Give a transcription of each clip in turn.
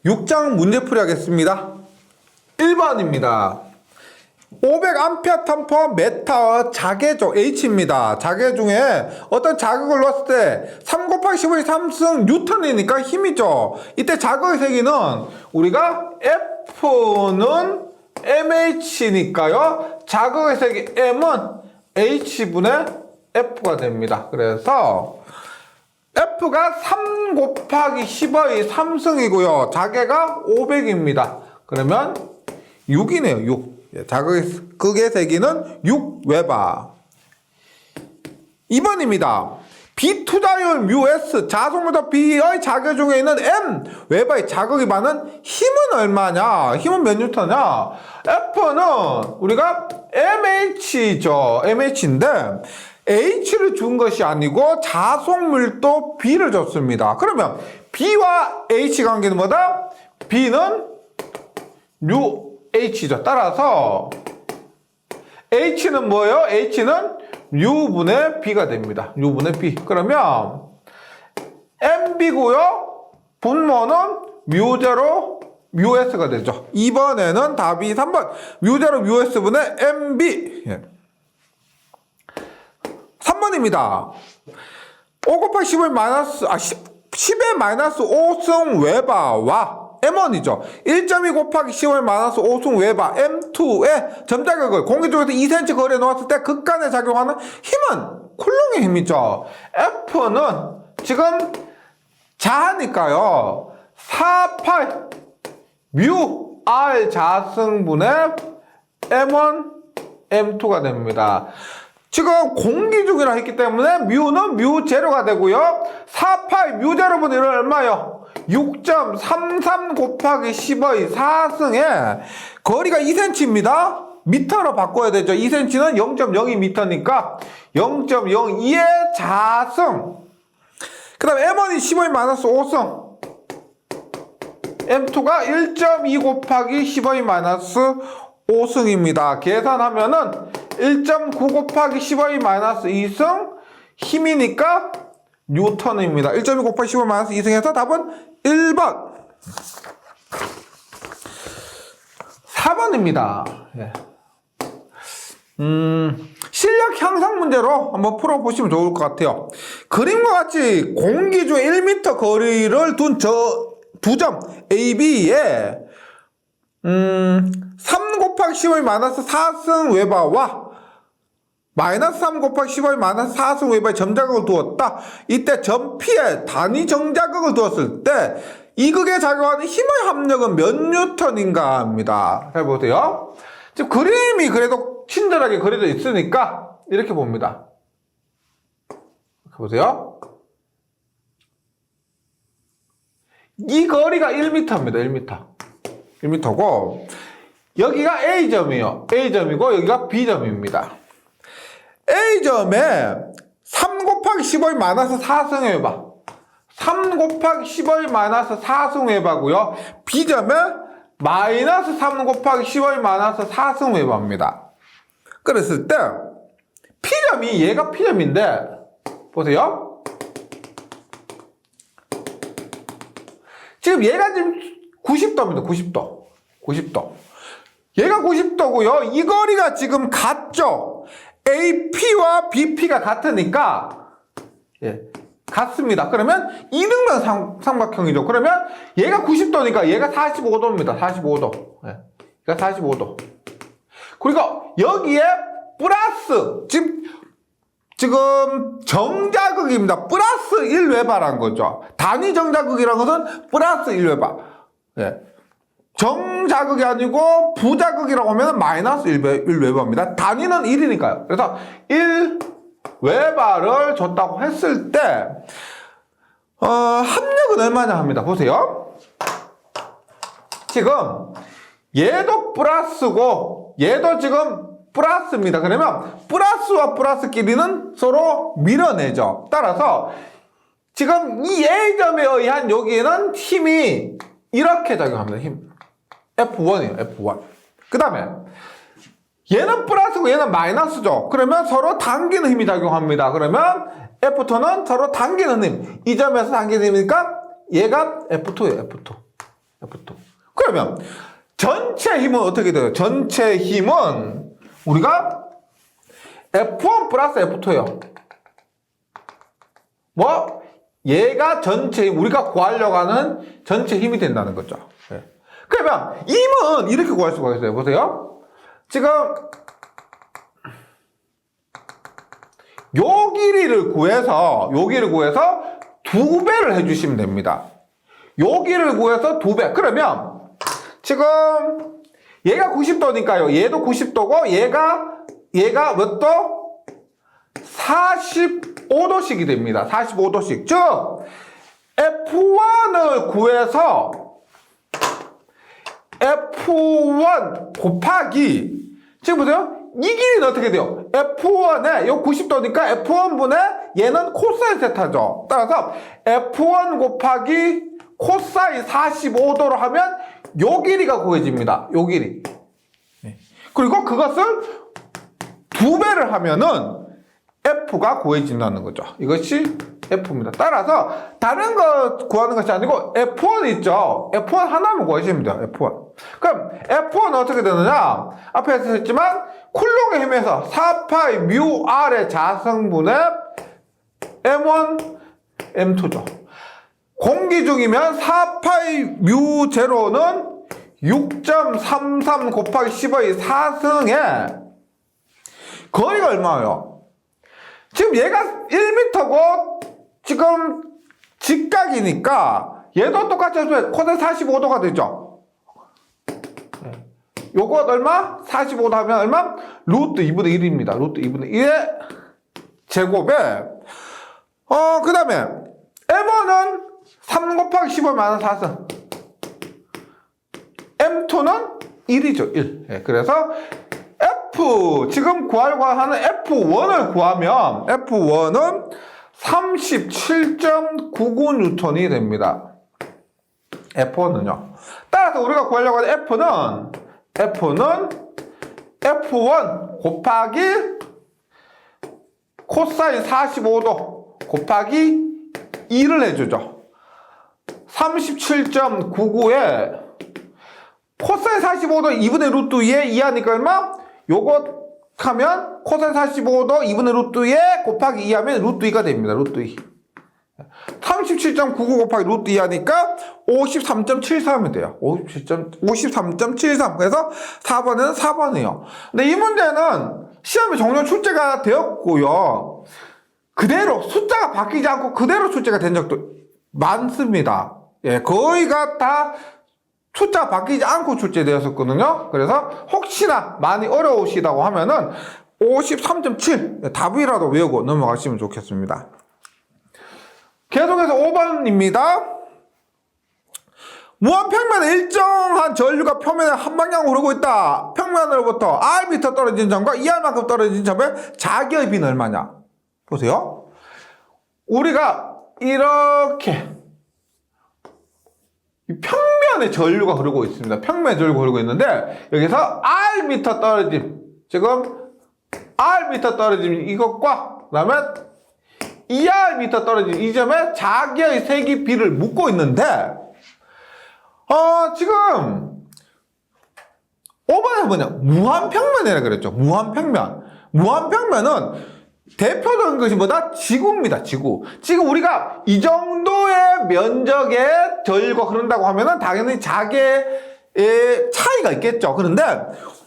6장 문제풀이 하겠습니다. 1번입니다. 500A 탐포 메타와 자개조 H입니다. 자개 중에 어떤 자극을 넣었을 때 3 곱하기 15의 3승 뉴턴이니까 힘이죠. 이때 자극의 세기는 우리가 F는 MH니까요. 자극의 세기 M은 H분의 F가 됩니다. 그래서 F가 3 곱하기 10의 3승이고요. 자개가 500입니다. 그러면 6이네요. 6. 자극의 세기는 6웨바. 2번입니다. B 투자율 뮤S 자속모터 B의 자개 중에 있는 M 웨바의 자극이 많은 힘은 얼마냐? 힘은 몇 뉴턴이냐? F는 우리가 MH죠. MH인데 H를 준 것이 아니고 자속밀도 B를 줬습니다. 그러면 B와 H 관계는 뭐다? B는 UH죠. 따라서 H는 뭐예요? H는 U분의 B가 됩니다. U분의 B. 그러면 MB고요. 분모는 뮤제로 뮤S가 되죠. 이번에는 답이 3번. 뮤제로 뮤S분의 MB. 3번입니다. 5 곱하기 10의 마이너스, 10의 마이너스 5승 웨바와 M1이죠. 1.2 곱하기 10의 마이너스 5승 웨바 M2의 점자격을 공기 중에서 2cm 거리에 놓았을 때 극간에 작용하는 힘은 쿨롱의 힘이죠. F는 지금 자하니까요. 4,8 뮤 R 자승분의 M1 M2가 됩니다. 지금 공기 중이라 했기 때문에 뮤는 뮤제로가 되고요. 4,8 뮤제로분의 1은 얼마요? 6.33 곱하기 10의 4승에 거리가 2cm입니다. 미터로 바꿔야 되죠. 2cm는 0.02m니까 0.02의 자승. 그 다음에 M1이 10의 마이너스 5승. M2가 1.2 곱하기 10의 마이너스 5승입니다. 계산하면은 1.9 곱하기 10의 마이너스 2승 힘이니까 뉴턴입니다. 1.2 곱하기 10의 마이너스 2승에서 답은 1번. 4번입니다. 예. 실력 향상 문제로 한번 풀어보시면 좋을 것 같아요. 그림과 같이 공기 중에 1m 거리를 둔 두 점 A, B에 3 곱하기 10의 마이너스 4승 웨바와 마이너스 3 곱하기 10의 마이너스 4승 웨바의 점자극을 두었다. 이때 점 P에 단위 정자극을 두었을 때 이 극에 작용하는 힘의 합력은 몇 뉴턴인가 합니다. 잘 보세요. 지금 그림이 그래도 친절하게 그려져 있으니까 이렇게 봅니다. 보세요. 이 거리가 1m입니다. 1m고 여기가 A점이에요. A점이고 여기가 B점입니다. A점에 3 곱하기 10의 마이너스 4승 웨바 3 곱하기 10의 마이너스 4승 웨바고요. B점에 마이너스 3 곱하기 10의 마이너스 4승 웨바입니다. 그랬을 때 P점이 얘가 P점인데 보세요. 지금 얘가 지금 90도입니다. 90도. 얘가 90도고요. 이 거리가 지금 같죠? AP와 BP가 같으니까 같습니다. 그러면 이등변 삼각형이죠. 그러면 얘가 90도니까 얘가 45도입니다. 45도. 얘가 45도. 그리고 여기에 플러스 지금 정자극입니다. 플러스 1웨바라는 거죠. 단위 정자극이라는 것은 플러스 1웨바. 정자극이 아니고 부자극이라고 하면 마이너스 1웨바입니다. 단위는 1이니까요. 그래서 1웨바를 줬다고 했을 때 합력은 얼마냐 합니다. 보세요. 지금 얘도 플러스고 얘도 지금 플러스입니다. 그러면 플러스와 플러스끼리는 서로 밀어내죠. 따라서 지금 이 A점에 의한 여기에는 힘이 이렇게 작용합니다. 힘 F1이에요. F1. 그 다음에 얘는 플러스고 얘는 마이너스죠. 그러면 서로 당기는 힘이 작용합니다. 그러면 F2는 서로 당기는 힘. 이 점에서 당기는 힘이니까 얘가 F2예요. F2. F2. 그러면 전체 힘은 어떻게 돼요? 전체 힘은 우리가 F1 플러스 F2예요. 뭐? 얘가 전체 힘, 우리가 구하려고 하는 전체 힘이 된다는 거죠. 네. 그러면 힘은 이렇게 구할 수가 있어요. 보세요. 지금 요 길이를 구해서 2배를 해주시면 됩니다. 요 길이를 구해서 2배. 그러면 지금 얘가 90도니까요. 얘도 90도고 얘가 몇 도? 45도씩이 됩니다. 45도씩. 즉 F1을 구해서 F1 곱하기 지금 보세요. 이 길이는 어떻게 돼요? F1에 요 90도니까 F1분의 얘는 코사인 세타죠. 따라서 F1 곱하기 코사인 45도로 하면 요 길이가 구해집니다. 요 길이. 그리고 그것을 2배를 하면은 F가 구해진다는 거죠. 이것이 F입니다. 따라서 다른 거 구하는 것이 아니고 F1 있죠. F1 하나만 구하시면 돼요. F1. 그럼 F1은 어떻게 되느냐? 앞에서 했지만 쿨롱의 힘에서 4파이 뮤 R의 자성분의 M1, M2죠. 공기 중이면 4파이 뮤 제로는 6.33 곱하기 10의 4승에 거리가 얼마예요? 지금 얘가 1m고 지금 직각이니까 얘도 똑같이 해서 코사인 45도가 되죠. 요거 얼마? 45도 하면 얼마? 루트 2분의 1입니다. 루트 2분의 1의 제곱에 그 다음에 M1은 3 곱하기 15면 4승 M2는 1이죠. 1. 그래서 지금 구하려고 하는 F1을 구하면 F1은 37.99N이 됩니다. F1은요. 따라서 우리가 구하려고 하는 F는 F1 곱하기 코사인 45도 곱하기 2를 해주죠. 37.99에 코사인 45도 2분의 루트 2에 2 하니까 얼마? 요거 하면 코사인 45도 2분의 루트 2에 곱하기 2 하면 루트 2가 됩니다. 루트 2. 37.99 곱하기 루트 2 하니까 53.73이 돼요. 53.73. 그래서 4번은 4번이에요. 근데 이 문제는 시험에 종료 출제가 되었고요. 그대로 숫자가 바뀌지 않고 그대로 출제가 된 적도 많습니다. 예, 거의가 다 숫자가 바뀌지 않고 출제되었었거든요. 그래서 혹시나 많이 어려우시다고 하면은 53.7 답이라도 외우고 넘어가시면 좋겠습니다. 계속해서 5번입니다. 무한평면에 일정한 전류가 표면에 한 방향으로 흐르고 있다. 평면으로부터 Rm 떨어진 점과 2R만큼 떨어진 점의 자기의 비는 얼마냐? 보세요. 우리가 이렇게 평면에 전류가 흐르고 있습니다. 평면에 전류가 흐르고 있는데 여기서 Rm 떨어짐, 지금 Rm 떨어짐 이것과 그 다음에 2Rm 떨어짐 이 점에 자기의 세기 비를 묻고 있는데 지금 5번에 뭐냐? 무한평면이라 그랬죠. 무한평면은 대표적인 것이 뭐다? 지구입니다. 지구. 지금 우리가 이 정도의 면적의 전류가 흐른다고 하면은 당연히 자개의 차이가 있겠죠. 그런데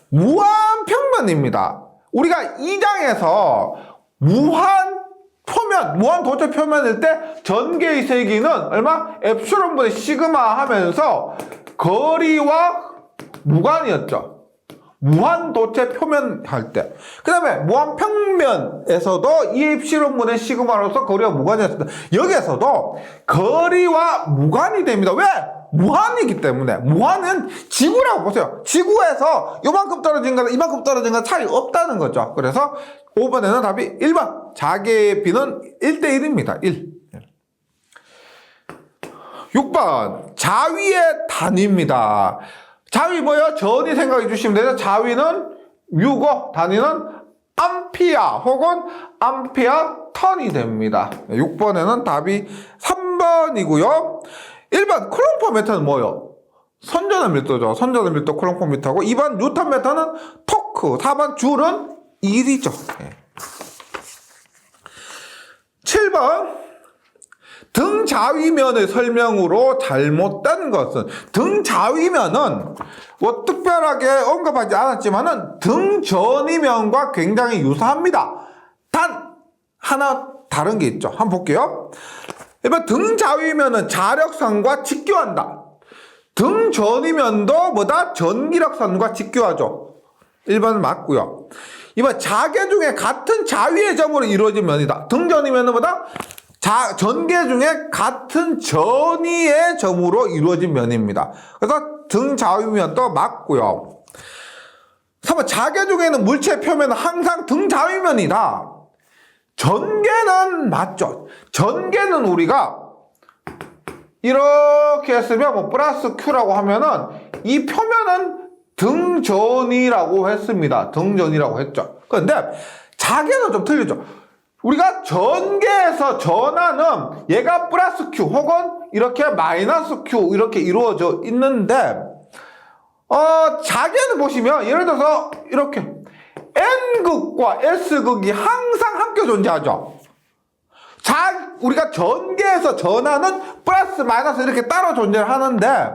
무한평면입니다. 우리가 이 장에서 무한 도체 표면일 때 전개의 세기는 얼마? 엡실론분의 시그마 하면서 거리와 무관이었죠. 무한도체 표면 할 때. 그 다음에 무한평면에서도 이 엡실론분의 시그마로서 거리와 무관이었습니다. 여기에서도 거리와 무관이 됩니다. 왜? 무한이기 때문에. 무한은 지구라고 보세요. 지구에서 요만큼 떨어진 거나 이만큼 떨어진 건 차이 없다는 거죠. 그래서 5번에는 답이 1번. 자개의 비는 1대1입니다. 1. 6번. 자위의 단위입니다. 자위 뭐예요? 전위 생각해 주시면 되죠. 자위는 뮤고 단위는 암피아 혹은 암피아 턴이 됩니다. 6번에는 답이 3번이고요. 1번 클롱퍼 메터는 뭐예요? 선전의 밀도죠. 선전의 밀도 콜롬포미터고 2번 뉴턴미터는 토크, 4번 줄은 1이죠. 예. 7번 등 자위면의 설명으로 잘못된 것은 등 자위면은 뭐 특별하게 언급하지 않았지만은 등 전위면과 굉장히 유사합니다. 단 하나 다른 게 있죠. 한번 볼게요. 이번 등 자위면은 자력선과 직교한다. 등 전위면도 뭐다? 전기력선과 직교하죠. 1번은 맞고요. 이번 자계 중에 같은 자위의 점으로 이루어진 면이다. 등 전위면은 뭐다? 전계 중에 같은 전위의 점으로 이루어진 면입니다. 그래서 등 자위면도 맞고요. 3번 자계 중에는 물체 표면은 항상 등 자위면이다. 전계는 맞죠. 전계는 우리가 이렇게 했으면 뭐 플러스 Q라고 하면은 이 표면은 등전이라고 했습니다. 등전이라고 했죠. 그런데 자계는 좀 틀리죠. 우리가 전계에서 전하는 얘가 플러스 Q 혹은 이렇게 마이너스 Q 이렇게 이루어져 있는데 자계는 보시면 예를 들어서 이렇게 N극과 S극이 항상 함께 존재하죠. 우리가 전계에서 전하는 플러스 마이너스 이렇게 따로 존재하는데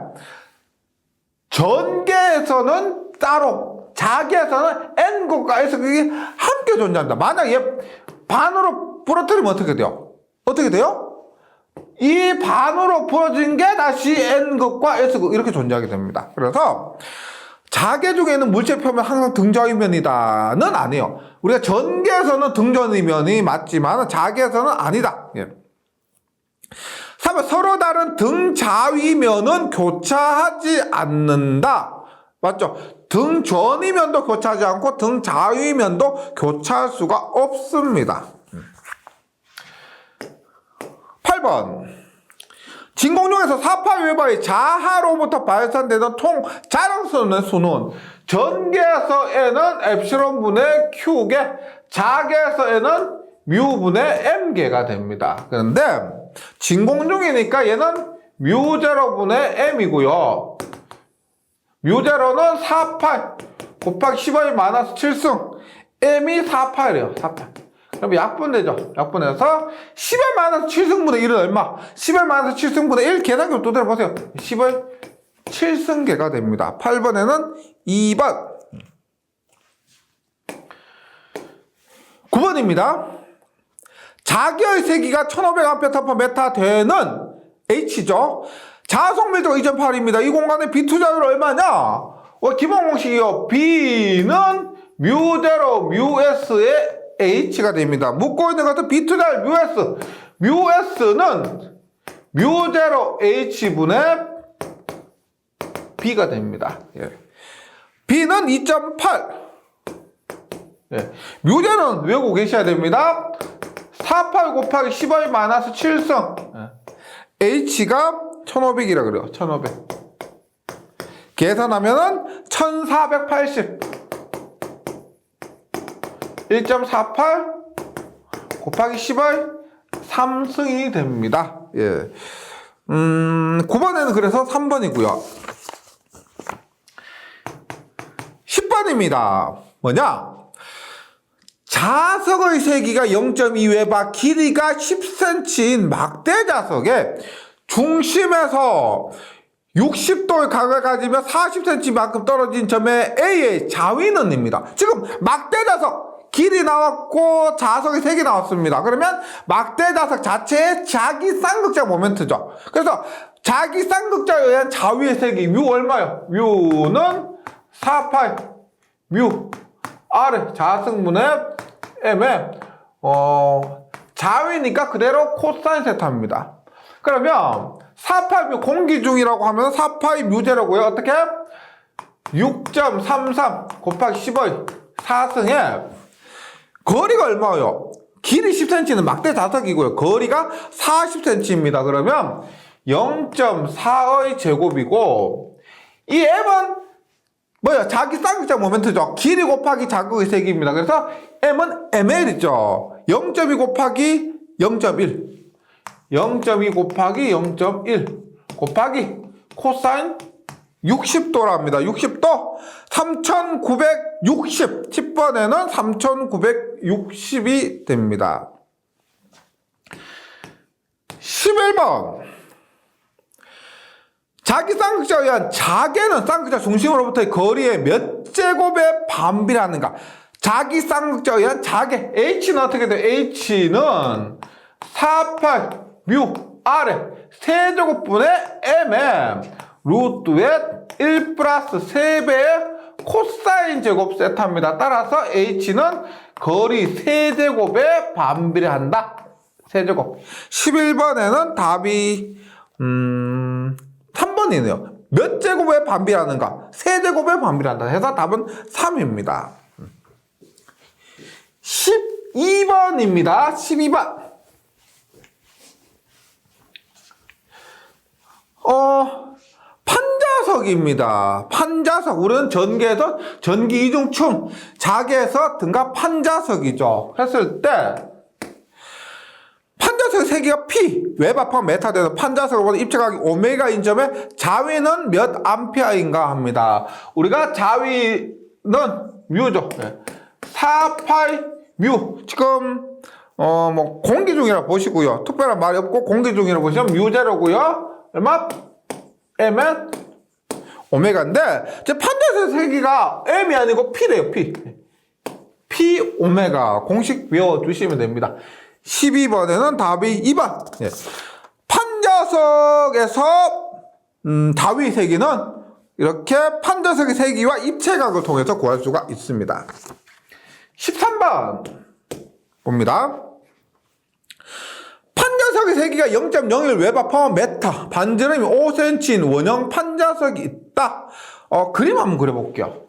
전계에서는 따로 자계에서는 N극과 S극이 함께 존재한다. 만약 얘 반으로 부러뜨리면 어떻게 돼요? 어떻게 돼요? 이 반으로 부러진 게 다시 N극과 S극 이렇게 존재하게 됩니다. 그래서 자계 중에는 물체 표면 항상 등자위면이다는 아니에요. 우리가 전계에서는 등전위면이 맞지만 자계에서는 아니다. 예. 3번 서로 다른 등자위면은 교차하지 않는다. 맞죠? 등전위면도 교차하지 않고 등자위면도 교차할 수가 없습니다. 8번 진공중에서 4파외바의 자하로부터 발산되는 통 자력선의 수는 전계에서에는 엡실론 분의 Q개, 자계에서에는 뮤분의 M개가 됩니다. 그런데 진공중이니까 얘는 뮤0분의 M이고요. 뮤0는 4파 곱하기 10의 마이너스 7승 M이 4파이래요. 4파. 그럼 약분되죠. 약분해서 10의 마이너스 7승분의 1은 얼마? 10의 마이너스 7승분의 1 계산기 또 들어보세요. 10의 7승계가 됩니다. 8번에는 2번 9번입니다. 자기의 세기가 1500A/m 되는 H죠. 자속 밀도가 2.8입니다. 이 공간의 B2 자율 얼마냐? 기본 공식이요. B는 뮤0 뮤S의 H가 됩니다. 묻고 있는 것은 B2 자율 뮤S. 뮤S는 뮤0 H분의 B가 됩니다. 예. B는 2.8. 예. 뮤제는 외우고 계셔야 됩니다. 4파이 곱하기 10의 마이너스 7승. 예. H가 1500이라 그래요. 1500. 계산하면은 1480. 1.48 곱하기 10의 3승이 됩니다. 예. 9번에는 그래서 3번이고요. 10번입니다. 뭐냐? 자석의 세기가 0.2웨바, 길이가 10cm인 막대 자석에 중심에서 60도의 각을 가지며 40cm만큼 떨어진 점에 A의 자위는입니다. 지금 막대 자석 길이 나왔고 자석이 3개 나왔습니다. 그러면 막대 자석 자체의 자기 쌍극자 모멘트죠. 그래서 자기 쌍극자에 의한 자위의 세기 뮤 얼마요? 뮤는 4파이 뮤 R의 자승분의 M의 자위니까 그대로 코사인 세타입니다. 그러면 4파이 뮤 공기 중이라고 하면 4파이 뮤제로고요. 어떻게? 6.33 곱하기 10의 4승에 거리가 얼마예요? 길이 10cm는 막대 자석이고요. 거리가 40cm입니다. 그러면 0.4의 제곱이고 이 M은 뭐야? 자기 쌍극자 모멘트죠. 길이 곱하기 자극의 세기입니다. 그래서 M은 ml이죠. 0.2 곱하기 0.1 0.2 곱하기 0.1 곱하기 코사인 60도랍니다. 60도 3960. 10번에는 3960이 됩니다. 11번. 자기 쌍극자에 의한 자개는 쌍극자 중심으로부터의 거리의 몇 제곱에 반비례하는가? 자기 쌍극자에 의한 자개. H는 어떻게 돼요? H는 48 뮤 아래 세제곱분의 MM 루트의 1 플러스 3배의 코사인 제곱 세타입니다. 따라서 H는 거리 세제곱에 반비례한다. 세제곱. 11번에는 답이 3번이네요. 몇 제곱에 반비례하는가? 세제곱에 반비례한다. 해서 답은 3입니다. 12번입니다. 12번. 판자석입니다. 판자석. 우리는 전기에서 전기 이중충, 자개에서 등가 판자석이죠. 했을 때 판자석의 세기가 P, 웹아파 메타 되는 판자석으로부터 입체각이 오메가인 점에 자위는 몇 암페어인가 합니다. 우리가 자위는 뮤죠. 4파이 뮤. 지금 뭐 공기 중이라고 보시고요. 특별한 말이 없고 공기 중이라고 보시면 뮤제로고요. 얼마? M은 오메가인데 제 판자석의 세기가 M이 아니고 P래요. P 오메가. 공식 외워두시면 됩니다. 12번에는 답이 2번. 예. 판자석에서 다위 세기는 이렇게 판자석의 세기와 입체각을 통해서 구할 수가 있습니다. 13번 봅니다. 판자석의 세기가 0.01 웨버 퍼 메타, 반지름이 5cm인 원형 판자석이 있다. 그림 한번 그려볼게요.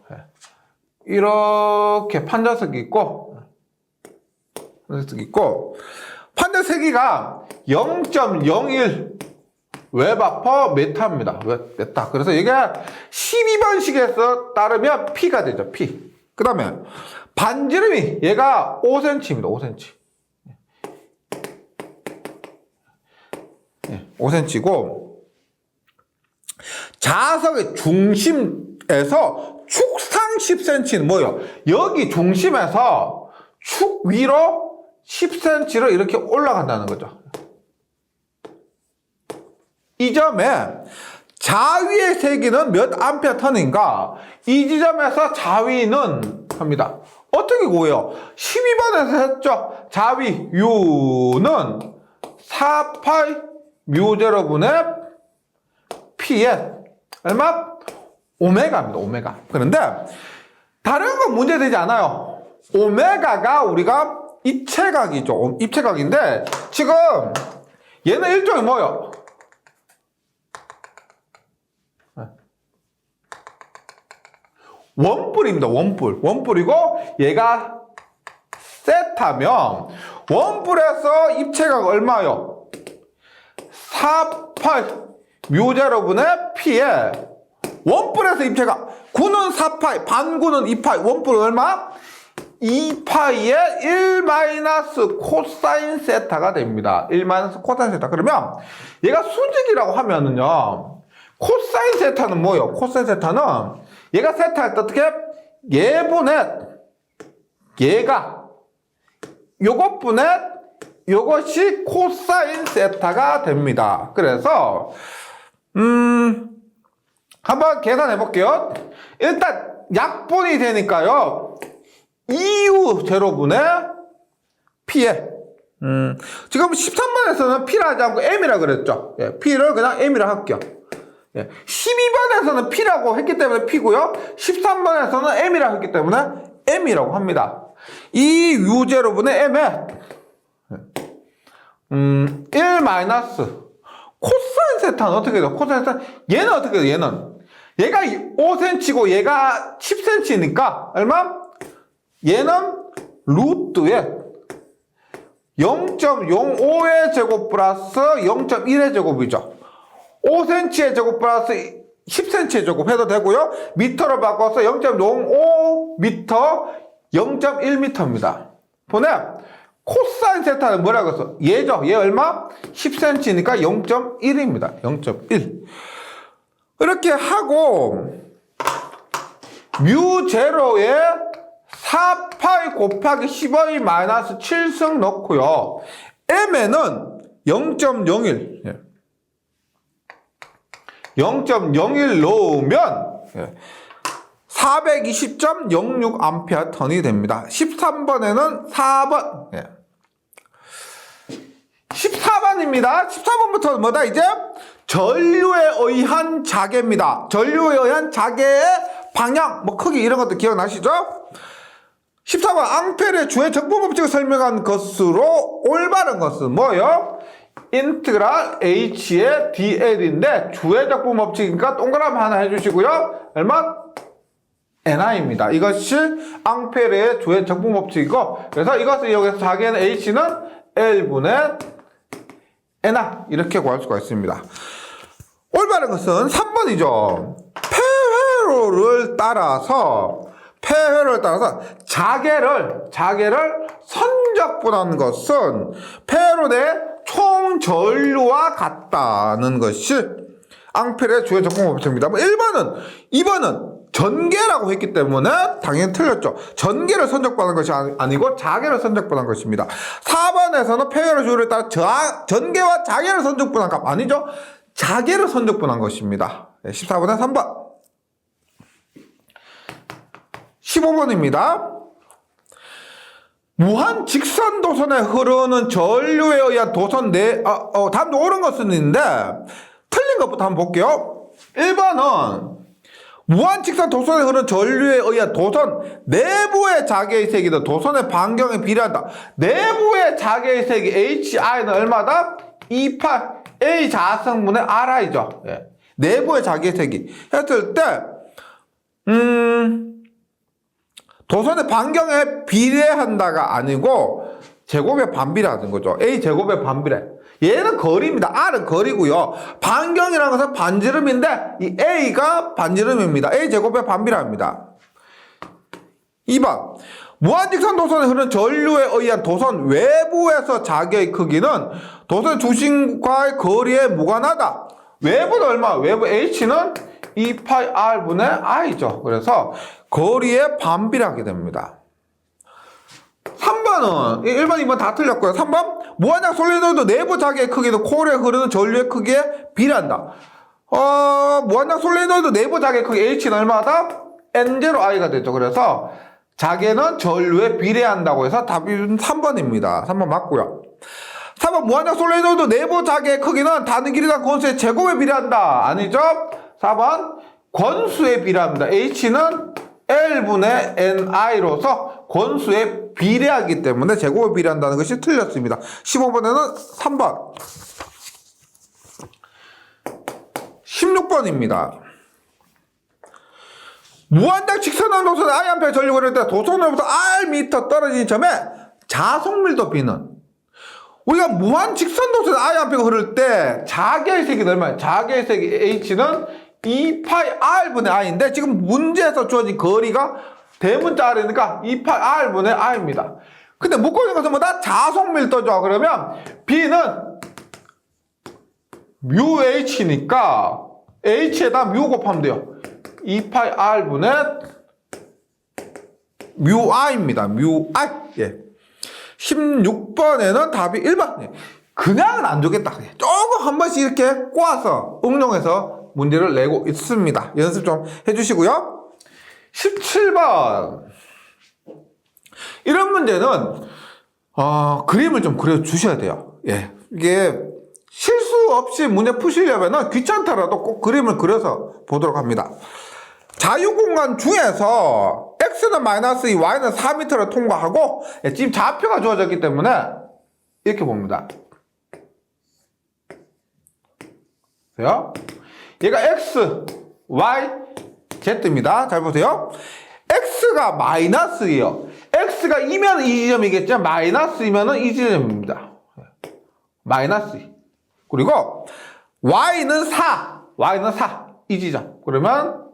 이렇게 판자석이 있고 판자석 세기가 0.01 웨버 퍼 메타입니다. 메타. 그래서 이게 12번식에서 따르면 P가 되죠. P. 그 다음에 반지름이 얘가 5cm입니다. 5cm. 5cm고 자석의 중심에서 축상 10cm는 뭐예요? 여기 중심에서 축 위로 10cm로 이렇게 올라간다는 거죠. 이 점에 자위의 세기는 몇 암페어 턴인가? 이 지점에서 자위는 합니다. 어떻게 구해요? 12번에서 했죠. 자위 U는 4파이 뮤제로분의 P에 얼마? 오메가입니다. 오메가. 그런데 다른 건 문제되지 않아요. 오메가가 우리가 입체각이죠. 입체각인데 지금 얘는 일종의 뭐예요? 원뿔입니다. 원뿔이고 얘가 세타면 원뿔에서 입체각 얼마요? 4파이 뮤제로분의 P에 원뿔에서 입체각 9는 4파이, 반구는 2파이, 원뿔은 얼마? 2파이에 1 마이너스 코사인 세타가 됩니다. 1 마이너스 코사인 세타. 그러면 얘가 수직이라고 하면은요, 코사인 세타는 뭐예요? 코사인 세타는 얘가 세타할 때 어떻게? 얘분의 얘가 요것분의 요것이 코사인 세타가 됩니다. 그래서 한번 계산해 볼게요. 일단 약분이 되니까요. 2U 제로분의 P에 지금 13번에서는 P라 하지 않고 M이라 그랬죠. 예, P를 그냥 M이라 할게요. 예, 12번에서는 P라고 했기 때문에 P고요. 13번에서는 M이라 했기 때문에 M이라고 합니다. 이 U 제로분의 M에 1 마이너스 코사인 세타는 어떻게 돼요? 코사인 세타 얘는 어떻게 돼요? 얘가 5cm고 얘가 10cm니까 얼마? 얘는 루트에 0.05의 제곱 플러스 0.1의 제곱이죠. 5cm의 제곱 플러스 10cm의 제곱 해도 되고요. 미터로 바꿔서 0.05m, 0.1m입니다. 보내 코사인 세타는 뭐라고 했어? 얘죠. 얘 얼마? 10cm니까 0.1입니다. 0.1. 이렇게 하고 뮤 제로에 4파이 곱하기 15의 마이너스 7승 넣고요. m에는 0.01 0.01 넣으면 420.06A 턴이 됩니다. 13번에는 4번 14번입니다. 14번부터 뭐다 이제? 전류에 의한 자개입니다. 전류에 의한 자개의 방향, 뭐 크기 이런 것도 기억나시죠? 14번 앙페르의 주의 정보법칙을 설명한 것으로 올바른 것은 뭐예요? 인트그랄 h의 dl인데 주의 적분법칙이니까 동그라미 하나 해주시고요. 얼마? ni입니다. 이것이 앙페르의 주의 적분법칙이고 그래서 이것을 이용해서 자기는 h는 l분의 ni 이렇게 구할 수가 있습니다. 올바른 것은 3번이죠. 폐회로를 따라서 자개를 선적분한 것은 폐회로 내 총 전류와 같다는 것이 앙페르의 주의 적분법칙입니다. 1번은 2번은 전개라고 했기 때문에 당연히 틀렸죠. 전개를 선적분한 것이 아니고 자개를 선적분한 것입니다. 4번에서는 폐회로 주를 따라 전개와 자개를 선적분한 값 아니죠. 자개를 선적분한 것입니다. 14번에 3번 15번입니다. 무한 직선 도선에 흐르는 전류에 의한 도선 다음도 옳은 것은 있는데 틀린 것부터 한번 볼게요. 1번은 무한 직선 도선에 흐르는 전류에 의한 도선 내부의 자개의 색이든 도선의 반경에 비례한다. 내부의 자개의 색이 HI는 얼마다? 28 A 자성분의 RI죠. 내부의 자개의 색이 했을 때 도선의 반경에 비례한다가 아니고 제곱의 반비례하는 거죠. A 제곱의 반비례. 얘는 거리입니다. R은 거리고요. 반경이라는 것은 반지름인데 이 A가 반지름입니다. A 제곱의 반비례합니다. 2번 무한직선 도선에 흐르는 전류에 의한 도선 외부에서 자개의 크기는 도선 중심과의 거리에 무관하다. 외부는 얼마? 외부 H는 2파이 R분의 I죠. 그래서 거리에 반비례하게 됩니다. 3번은 1번, 2번 다 틀렸고요. 3번 무한양 솔리노이드 내부 자개의 크기도 코어에 흐르는 전류의 크기에 비례한다. 무한양 솔리노이드 내부 자개의 크기 H는 얼마다? N0I가 되죠. 그래서 자개는 전류에 비례한다고 해서 답은 3번입니다. 3번 맞고요. 3번 무한양 솔리노이드 내부 자개의 크기는 닿는 길이당 권수의 제곱에 비례한다. 아니죠? 4번 권수에 비례합니다. H는 L분의 NI로서 권수에 비례하기 때문에 제곱에 비례한다는 것이 틀렸습니다. 15번에는 3번 16번입니다. 무한장 직선한 도선에 I 한페 전류가 흐를 때 도선으로부터 Rm 떨어진 점에 자속밀도 B는 우리가 무한 직선 도선에 I 한페가 흐를 때 자개의 색이 얼마예요? 자개의 색이 H는 2파이 R분의 I인데 지금 문제에서 주어진 거리가 대문자 R이니까 2파이 R분의 I입니다. 근데 묶고 있는 것은 뭐다? 자속밀도죠. 그러면 B는 뮤 H니까 H에다 뮤 곱하면 돼요. 2파이 R분의 뮤 I입니다. 뮤 I. 16번에는 답이 1번. 그냥은 안 주겠다. 조금 한 번씩 이렇게 꼬아서 응용해서 문제를 내고 있습니다. 연습 좀 해주시고요. 17번. 이런 문제는 그림을 좀 그려주셔야 돼요. 이게 실수 없이 문제 푸시려면 귀찮더라도 꼭 그림을 그려서 보도록 합니다. 자유공간 중에서 x는 마이너스 2, y는 4m를 통과하고 지금 좌표가 주어졌기 때문에 이렇게 봅니다. 보세요. 얘가 x, y, z입니다. 잘 보세요. x가 마이너스예요. x가 2면 이 지점이겠죠. 마이너스이면 이 지점입니다. 마이너스 2. 그리고 y는 4. y는 4. 이 지점. 그러면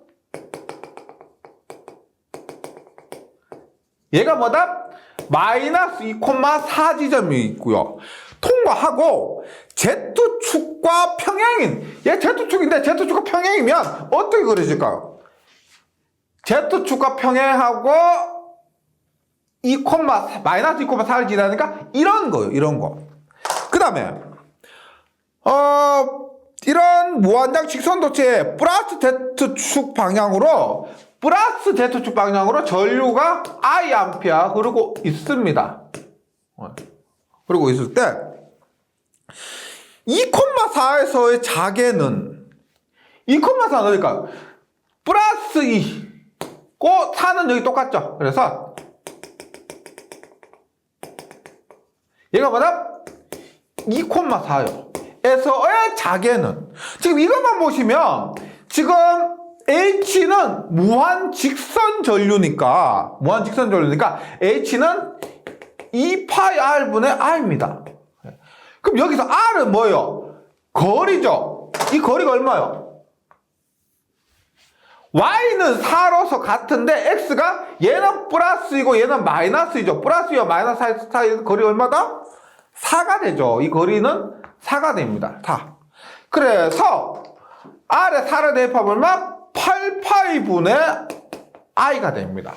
얘가 뭐다? 마이너스 2,4 지점이 있고요. 통과하고 Z축과 평행인, 얘 Z축인데 Z축과 평행이면 어떻게 그려질까요? Z축과 평행하고 2, 마이너스 2,4를 지나니까 이런 거예요. 이런 거. 그 다음에 이런 무한정 직선도체의 플러스 Z축 방향으로 전류가 I 암페어 흐르고 있습니다. 그리고 있을 때 2,4에서의 자개는 2,4는 어딜까요? 플러스 2 4는 여기 똑같죠. 그래서 얘가 뭐다? 2,4요. 에서의 자개는 지금 이것만 보시면 지금 H는 무한 직선 전류니까 H는 2파이 R분의 R입니다. 그럼 여기서 R은 뭐예요? 거리죠. 이 거리가 얼마요? Y는 4로서 같은데 X가 얘는 플러스이고 얘는 마이너스이죠. 플러스와 마이너스 사이 거리 얼마다? 4가 되죠. 이 거리는 4가 됩니다. 4. 그래서 R에 4를 대입하면 8파이분의 I가 됩니다.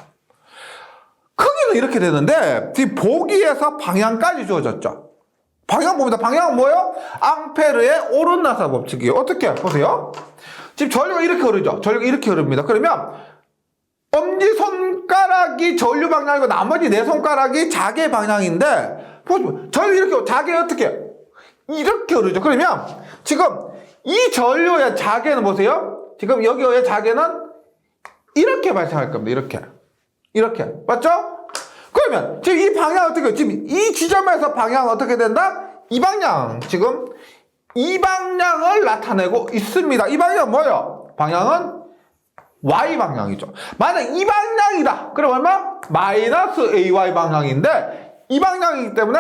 크기는 이렇게 되는데 보기에서 방향까지 주어졌죠. 방향 봅니다. 방향은 뭐예요? 앙페르의 오른나사 법칙이에요. 어떻게 보세요? 지금 전류가 이렇게 흐르죠. 전류가 이렇게 흐릅니다. 그러면 엄지손가락이 전류 방향이고 나머지 네 손가락이 자개 방향인데 보시면 전류 이렇게 자개 어떻게 이렇게 흐르죠. 그러면 지금 이 전류의 자개는 보세요. 지금 여기의 자개는 이렇게 발생할 겁니다. 이렇게 맞죠? 그러면 지금 이 방향 어떻게 지금 이 지점에서 방향 어떻게 된다? 이 방향 지금 이 방향을 나타내고 있습니다. 이 방향은 뭐예요? 방향은 Y 방향이죠. 만약 이 방향이다. 그럼 얼마? 마이너스 AY 방향인데 이 방향이기 때문에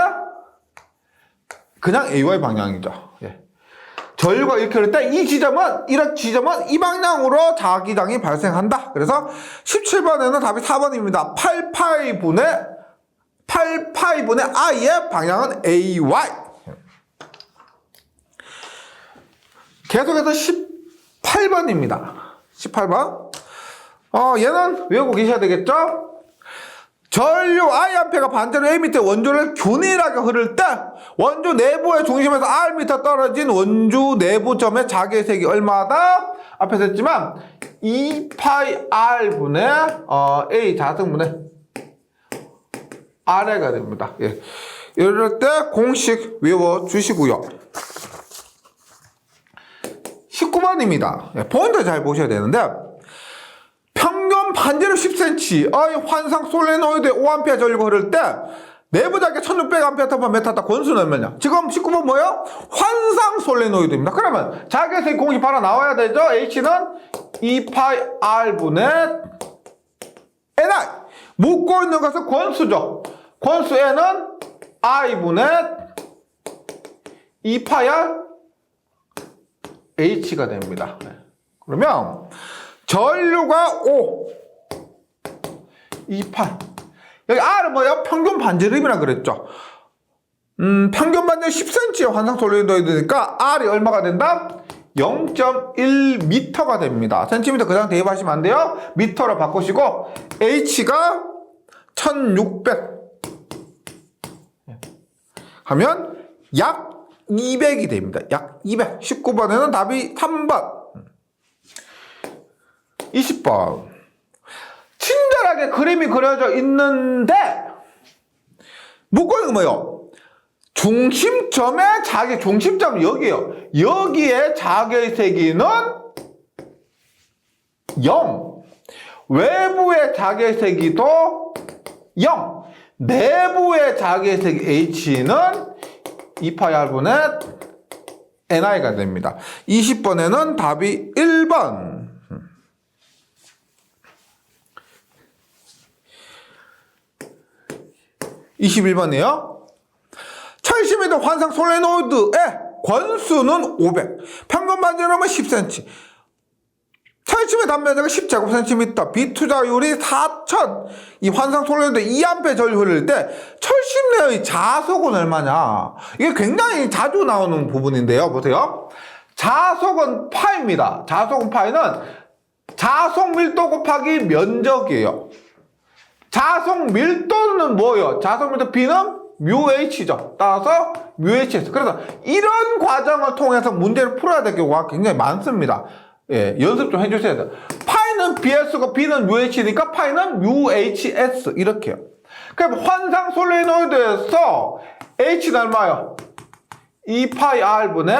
그냥 AY 방향이죠. 예. 전류가 이렇게 흐를 때 이런 지점은 이 방향으로 자기장이 발생한다. 그래서 17번에는 답이 4번입니다. 8파이분의 I의 방향은 AY. 계속해서 18번입니다. 18번. 얘는 외우고 계셔야 되겠죠? 전류 I암페가 반대로 A 밑에 원주를 균일하게 흐를 때 원주 내부의 중심에서 Rm 떨어진 원주 내부점의 자개색이 얼마다? 앞에서 했지만 2파이 R분의 A 자승분의 R가 됩니다. 예. 이럴 때 공식 외워주시고요. 19번입니다. 예, 포인트 잘 보셔야 되는데 평균 반지름 10cm의 환상 솔레노이드에 5A 전류가 흐를 때 내부 자개 1600A/m다. 권수는 얼마냐? 지금 19번 뭐예요? 환상 솔레노이드입니다. 그러면 자개색 공식 바로 나와야 되죠? H는 2파이 R분의 NI. 묻고 있는 것은 권수죠. 권수 N은 I분의 2파이 R H가 됩니다. 그러면 전류가 5, 28. 여기 R은 뭐예요? 평균 반지름이라 그랬죠. 평균 반지름 10cm의 환상 솔레노이드니까 R이 얼마가 된다? 0.1m가 됩니다. 센티미터 그냥 대입하시면 안 돼요. 미터로 바꾸시고 H가 1600 하면 약 200이 됩니다. 약 200. 19번에는 답이 3번. 20번. 친절하게 그림이 그려져 있는데 묻고 있는 거 뭐예요? 중심점의 자개, 중심점은 여기에요. 여기에 자개의 세기는 0. 외부의 자개의 세기도 0. 내부의 자개의 세기 H는 2파이 R분의 NI가 됩니다. 20번에는 답이 1번. 21번이에요. 10cm 환상 솔레노이드의 권수는 500. 평균 반지름은 10cm. 철심의 단면적이 10제곱cm, 비투자율이 4,000, 이 환상솔레노이드 2A 전류 흐를 때 철심 내의 자속은 얼마냐? 이게 굉장히 자주 나오는 부분인데요. 보세요. 자속은 파입니다. 자속은 파이는 자속 밀도 곱하기 면적이에요. 자속 밀도는 뭐예요? 자속 밀도 B는 μH죠. 따라서 μHS. 그래서 이런 과정을 통해서 문제를 풀어야 될 경우가 굉장히 많습니다. 예, 연습 좀 해주셔야 돼요. 파이는 BS고 B는 UH니까 파이는 UHS 이렇게요. 그럼 환상 솔레노이드에서 H는 얼마요? 2파이 R분의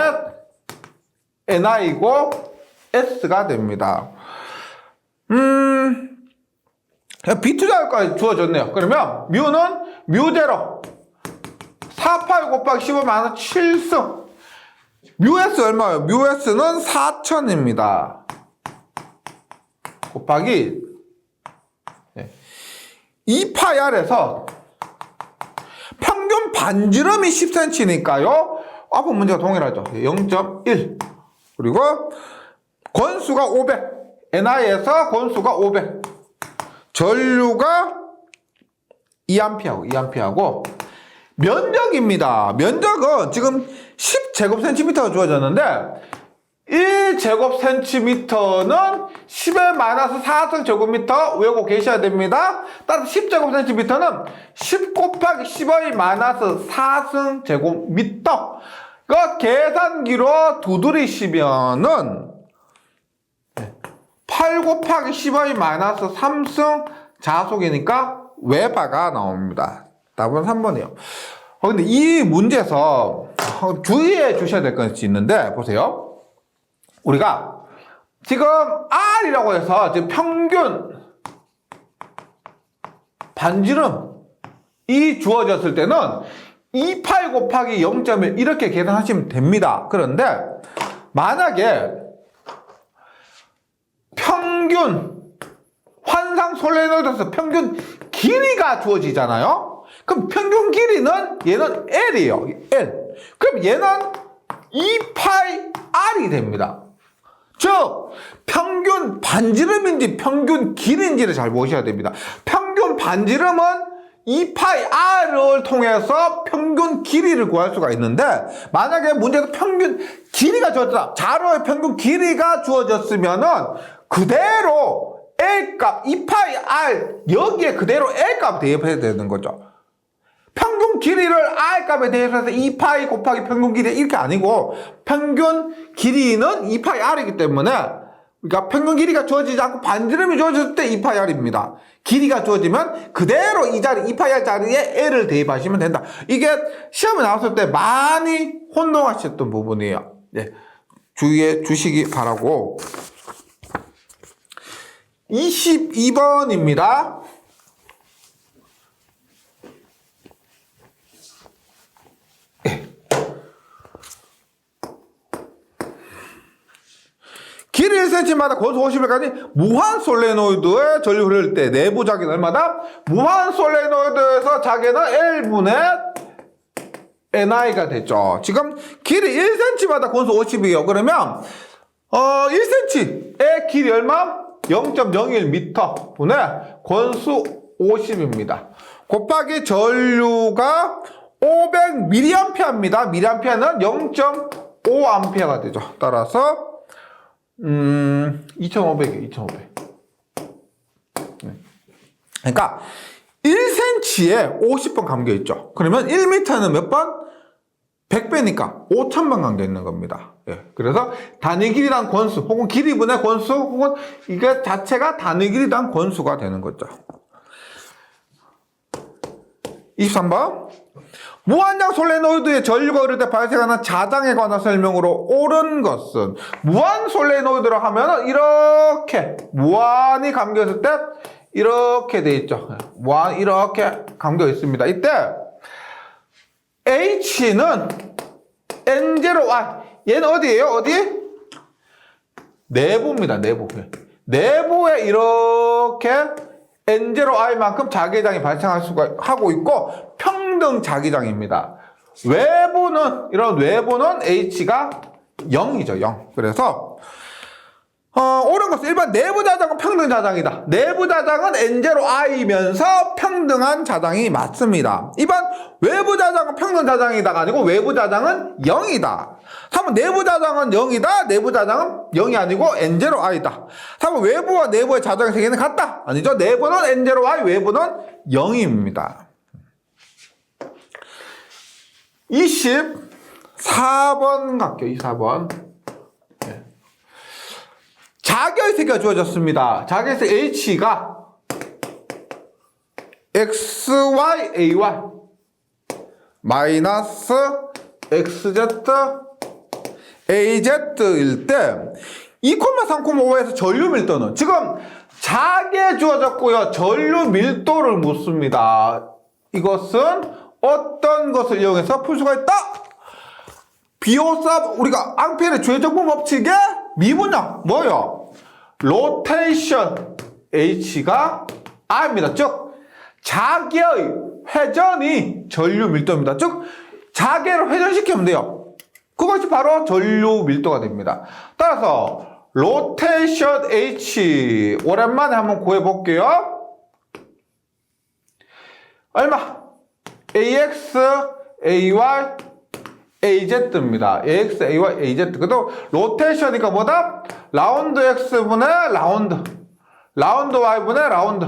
NI고 S가 됩니다. 비투자율까지 주어졌네요. 그러면 뮤는 뮤0 4파이 곱하기 15 마이너스 7승. 뮤S 얼마예요? 뮤S는 4,000입니다. 곱하기 2파이 R에서 평균 반지름이 10cm니까요. 앞은 문제가 동일하죠. 0.1. 그리고 권수가 500. NI에서 권수가 500. 전류가 2A하고 면적입니다. 면적은 지금 10제곱cm가 주어졌는데 1제곱cm는 10의 마이너스 4승 제곱미터 외우고 계셔야 됩니다. 따라서 10제곱cm는 10 곱하기 10의 마이너스 4승 제곱미터. 그 계산기로 두드리시면은 8 곱하기 10의 마이너스 3승 자속이니까 웨바가 나옵니다. 답은 3번이에요. 근데 이 문제에서 주의해 주셔야 될 것이 있는데, 보세요. 우리가 지금 R이라고 해서 지금 평균 반지름이 주어졌을 때는 2파이 곱하기 0.1 이렇게 계산하시면 됩니다. 그런데 만약에 평균 환상 솔레노이드에서 평균 길이가 주어지잖아요. 그럼 평균 길이는 얘는 L이에요. L. 그럼 얘는 2파이 R이 됩니다. 즉 평균 반지름인지 평균 길이인지를 잘 보셔야 됩니다. 평균 반지름은 2파이 R을 통해서 평균 길이를 구할 수가 있는데, 만약에 문제에서 평균 길이가 주어졌다. 자료의 평균 길이가 주어졌으면은 그대로 L값 2파이 R 여기에 그대로 L값 대입해야 되는 거죠. 평균 길이를 R값에 대입해서 2파이 곱하기 평균 길이 이렇게 아니고 평균 길이는 2파이 R이기 때문에, 그러니까 평균 길이가 주어지지 않고 반지름이 주어졌을 때 2파이 R입니다. 길이가 주어지면 그대로 이 자리 2파이 R 자리에 L을 대입하시면 된다. 이게 시험에 나왔을 때 많이 혼동하셨던 부분이에요. 네, 주의해 주시기 바라고. 22번입니다. 길이 1cm마다 권수 50일까지 무한 솔레노이드의 전류 흐를 때 내부 자기는 얼마다? 무한 솔레노이드에서 자기는 L분의 NI가 됐죠. 지금 길이 1cm마다 권수 50이에요. 그러면 1cm의 길이 얼마? 0.01m 분의 권수 50입니다. 곱하기 전류가 500mA입니다. mA는 0.5A가 되죠. 따라서 2500이에요. 2500. 그러니까 1cm에 50번 감겨있죠. 그러면 1m는 몇 번? 100배니까 5000번 감겨있는 겁니다. 예. 그래서 단위 길이당 권수 혹은 길이분의 권수 혹은 이게 자체가 단위 길이당 권수가 되는 거죠. 23번. 무한장 솔레노이드의 전류가 흐를 때 발생하는 자장에 관한 설명으로 옳은 것은, 무한 솔레노이드라 하면 이렇게 무한이 감겨있을 때 이렇게 돼 있죠. 무한 이렇게 감겨 있습니다. 이때 H는 N0R, 얘는 어디예요? 어디? 내부입니다. 내부. 내부에 이렇게 N0R만큼 자기장이 발생할 수가 하고 있고 평등 자기장입니다. 외부는, 이런 외부는 H가 0이죠. 0. 그래서 옳은 것은 1번 내부 자장은 평등 자장이다. 내부 자장은 n0 i면서 평등한 자장이 맞습니다. 2번 외부 자장은 평등 자장이다가 아니고 외부 자장은 0이다. 3번 내부 자장은 0이다. 내부 자장은 0이 아니고 n0 i다. 3번 외부와 내부의 자장의 세계는 같다. 아니죠. 내부는 n0 i, 외부는 0입니다. 24번 갈게요. 24번. 자결 세계가 주어졌습니다. 자결 세계 H가 XY, AY 마이너스 XZ, AZ일 때 2,3,5에서 전류 밀도는 지금 자계 주어졌고요. 전류 밀도를 묻습니다. 이것은 어떤 것을 이용해서 풀 수가 있다? 비오사 우리가 앙페르의 주의적분 법칙의 미분량 뭐요? 로테이션 H가 R입니다. 즉 자계의 회전이 전류 밀도입니다. 즉 자계를 회전시키면 돼요. 그것이 바로 전류 밀도가 됩니다. 따라서 로테이션 H 오랜만에 한번 구해 볼게요. 얼마? AX, AY, AZ입니다. AX, AY, AZ. 그래도 로테이션이니까 뭐다? 라운드 X분의 라운드, 라운드 Y분의 라운드,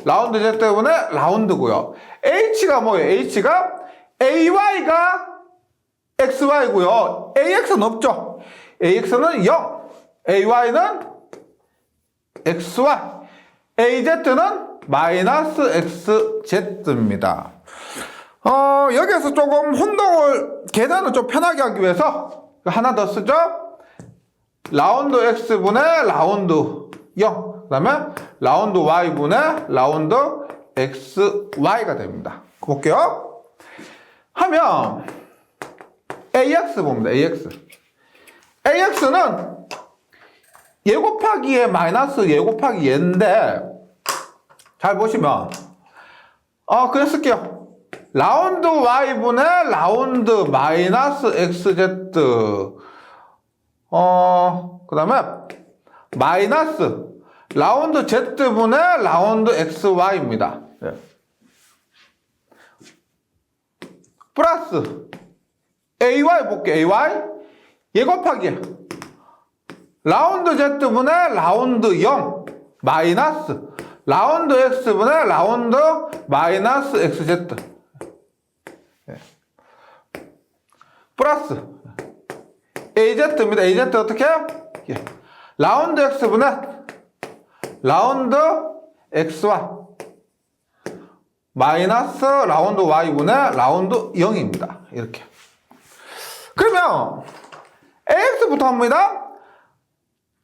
라운드 Z분의 라운드고요. H가 뭐예요? H가 AY가 XY고요. AX는 없죠. AX는 0, AY는 XY, AZ는 마이너스 XZ입니다. 여기에서 조금 혼동을, 계산을 좀 편하게 하기 위해서 하나 더 쓰죠. 라운드 X분의 라운드 0, 그 다음에 라운드 Y분의 라운드 XY가 됩니다. 볼게요. 하면 AX 봅니다. AX는 얘 곱하기 얘 마이너스 얘 곱하기 얘인데 잘 보시면 그냥 쓸게요. 라운드 Y분의 라운드 마이너스 XZ 그 다음에 마이너스 라운드 Z분의 라운드 XY입니다. 네. 플러스 AY 볼게요. AY 얘 곱하기 라운드 Z분의 라운드 0 마이너스 라운드 X분의 라운드 마이너스 XZ 네. 플러스 AZ입니다. AZ 어떻게 해요? 예. 라운드 X분의 라운드 XY 마이너스 라운드 Y분의 라운드 0입니다. 이렇게. 그러면 AX부터 합니다.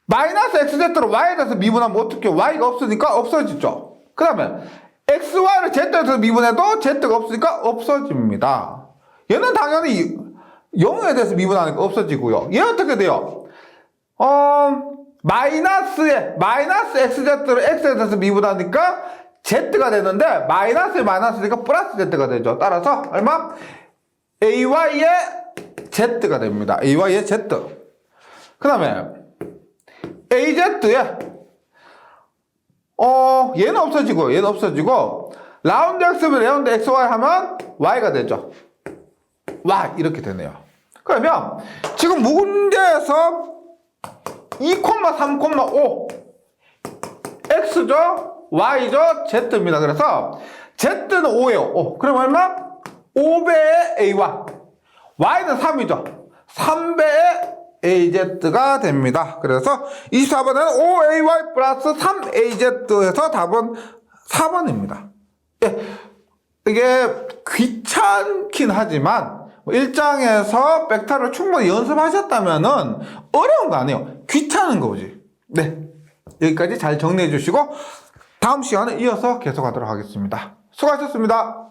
마이너스 XZ로 Y에 대해서 미분하면 어떻게 Y가 없으니까 없어지죠. 그 다음에 XY를 Z에 대해서 미분해도 Z가 없으니까 없어집니다. 얘는 당연히 0에 대해서 미분하니까 없어지고요. 얘 어떻게 돼요? 마이너스 XZ를 X에 대해서 미분하니까 Z가 되는데 마이너스에 마이너스니까 플러스 Z가 되죠. 따라서 얼마? AY의 Z가 됩니다. AY의 Z. 그 다음에 AZ에 얘는 없어지고 얘는 없어지고 라운드 X면 라운드 XY 하면 Y가 되죠. Y 이렇게 되네요. 그러면 지금 문제에서 2,3,5 X죠, Y죠, Z입니다. 그래서 Z는 5예요. 5. 그럼 얼마? 5배의 AY. Y는 3이죠. 3배의 AZ가 됩니다. 그래서 24번에는 5AY 플러스 3AZ에서 답은 4번입니다. 예, 이게 귀찮긴 하지만 1장에서 벡터를 충분히 연습하셨다면은 어려운 거 아니에요. 귀찮은 거지. 네, 여기까지 잘 정리해 주시고 다음 시간에 이어서 계속하도록 하겠습니다. 수고하셨습니다.